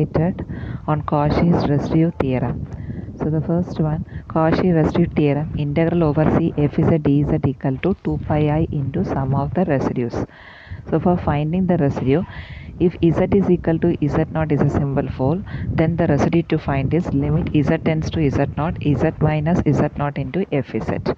related on Cauchy's residue theorem. So the first one, Cauchy residue theorem, integral over C f z dz equal to 2 pi I into sum of the residues. So for finding the residue, if z is equal to z0 is a symbol pole, then the residue to find is limit z tends to z0, z minus z0 into fz.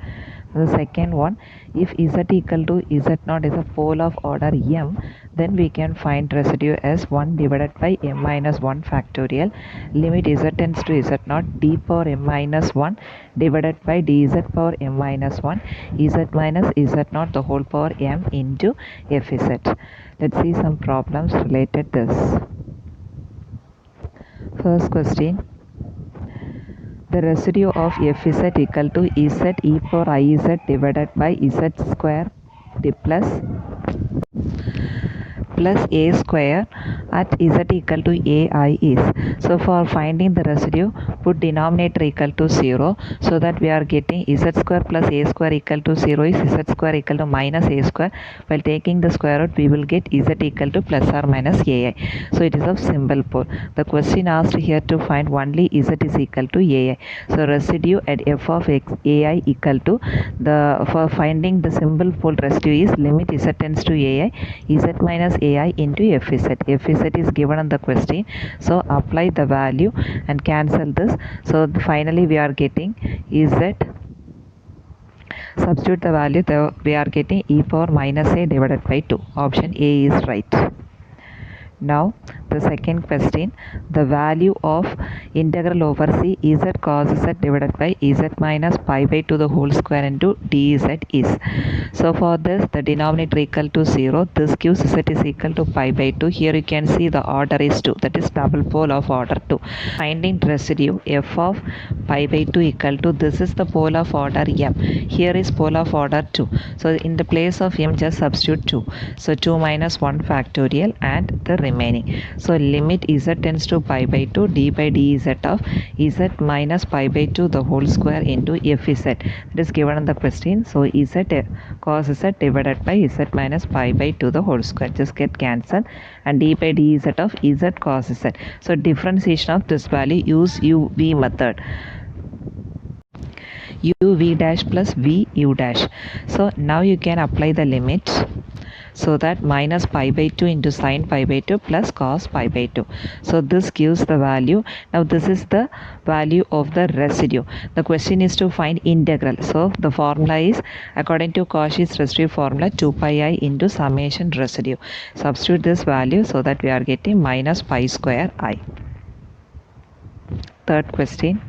The second one, if z equal to z0 is a pole of order m, then we can find residue as 1 divided by m minus 1 factorial, limit z tends to z0, d power m minus 1 divided by dz power m minus 1, z minus z0 the whole power m into fz. Let's see some problems related this. First question. The residue of fz equal to z e power iz divided by z square plus a square at z equal to ai is. So for finding the residue, put denominator equal to 0, so that we are getting z square plus a square equal to 0 is z square equal to minus a square. While taking the square root, we will get z equal to plus or minus ai. So it is of symbol pole. The question asked here to find only z is equal to ai. So residue at f of x ai equal to for finding the symbol pole residue is limit z tends to ai, z minus ai into fz. Fz is given on the question, so apply the value and cancel this. So finally we are getting z, substitute the value, we are getting e power minus a divided by 2. Option A is right. Now the second question, the value of integral over c z cos z divided by z minus pi by 2 the whole square into dz is. So for this, the denominator equal to 0, this gives z is equal to pi by 2. Here you can see the order is 2, that is double pole of order 2. Finding residue f of pi by 2 equal to, this is the pole of order m, here is pole of order 2. So in the place of m, just substitute 2. So 2 minus 1 factorial and the remaining. So limit z tends to pi by 2 d by dz of z minus pi by 2 the whole square into fz. That is given in the question. So z cos z divided by z minus pi by 2 the whole square. Just get cancelled, and d by dz of z cos z. So differentiation of this value, use uv method. uv dash plus v u dash. So now you can apply the limit, so that minus pi by 2 into sin pi by 2 plus cos pi by 2. So this gives the value. Now this is the value of the residue. The question is to find integral. So the formula is, according to Cauchy's residue formula, 2 pi I into summation residue. Substitute this value, so that we are getting minus pi square I. Third question.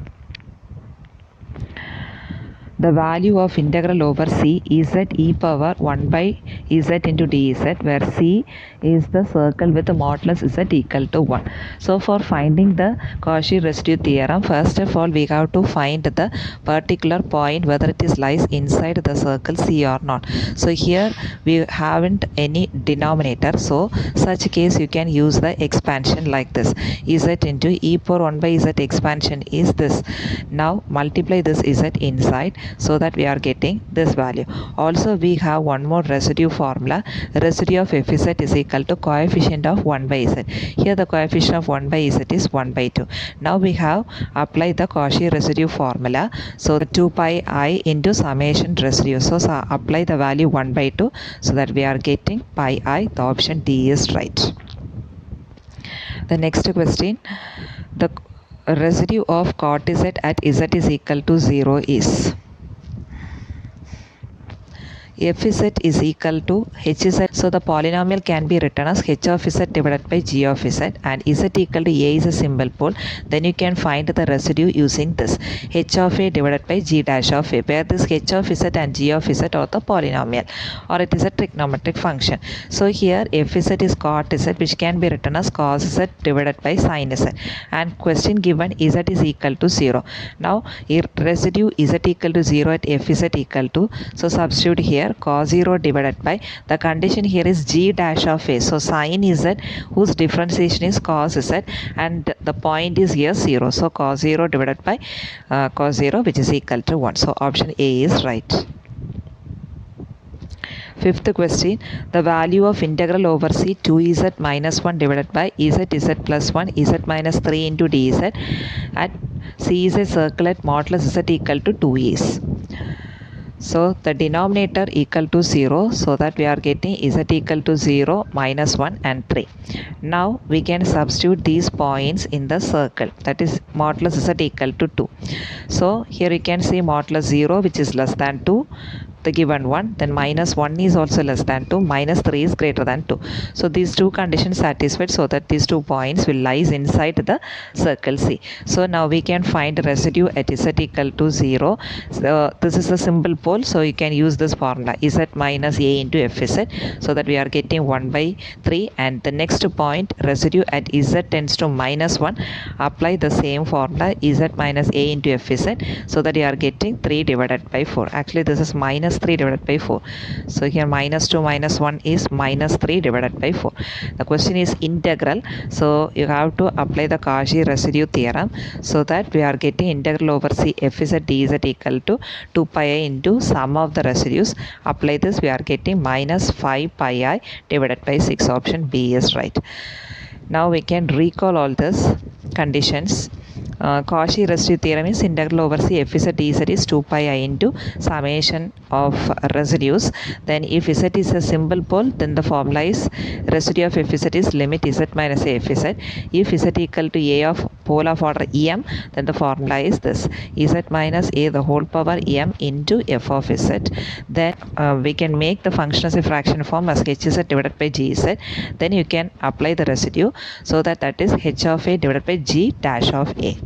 The value of integral over c z e power 1 by z into dz, where c is the circle with the modulus z equal to 1. So for finding the Cauchy residue theorem, first of all we have to find the particular point, whether it is lies inside the circle c or not. So here we haven't any denominator, so such case you can use the expansion like this. Z into e power 1 by z expansion is this. Now multiply this z inside, so that we are getting this value. Also we have one more residue formula. Residue of fz is equal to coefficient of 1 by z. Here the coefficient of 1 by z is 1 by 2. Now we have applied the Cauchy residue formula. So the 2 pi I into summation residue. So apply the value 1 by 2, so that we are getting pi I. The option D is right. The next question, the residue of cot z at z is equal to 0 is. Fz is equal to hz. So the polynomial can be written as h of z divided by g of z, and z equal to a is a symbol pole. Then you can find the residue using this h of a divided by g dash of a, where this h of z and g of z are the polynomial, or it is a trigonometric function. So here fz is cot z, which can be written as cos z divided by sin z, and question given z is equal to 0. Now residue z equal to 0 at fz equal to, so substitute here cos 0 divided by, the condition here is g dash of a, so sin z whose differentiation is cos z, and the point is here 0, so cos 0 divided by cos 0, which is equal to 1. So option A is right. Fifth question, the value of integral over C 2z minus 1 divided by z plus 1 z minus 3 into dz at C is a circle at modulus z equal to 2 is. So the denominator equal to 0, so that we are getting z equal to 0, minus 1 and 3. Now we can substitute these points in the circle, that is modulus z equal to 2. So here you can see modulus 0 which is less than 2, the given one, then minus 1 is also less than 2, minus 3 is greater than 2. So these two conditions satisfied, so that these 2 points will lies inside the circle C. So now we can find residue at z equal to 0. So this is a simple pole, so you can use this formula z minus a into fz, so that we are getting 1 by 3, and the next point residue at z tends to minus 1, apply the same formula z minus a into fz, so that you are getting 3 divided by 4. Actually this is minus 3 divided by 4. So here minus 2 minus 1 is minus 3 divided by 4. The question is integral, so you have to apply the Cauchy residue theorem, so that we are getting integral over C fz dz equal to 2 pi I into sum of the residues. Apply this, we are getting minus 5 pi I divided by 6. Option B is right. Now we can recall all this conditions. Cauchy residue theorem is integral over C fz dz is 2 pi I into summation of residues. Then if z is a simple pole, then the formula is residue of fz is limit z minus a fz. If z equal to a of pole of order em, then the formula is this z minus a the whole power m into f of z. Then we can make the function as a fraction form as hz divided by gz. Then you can apply the residue, so that is h of a divided by g dash of a.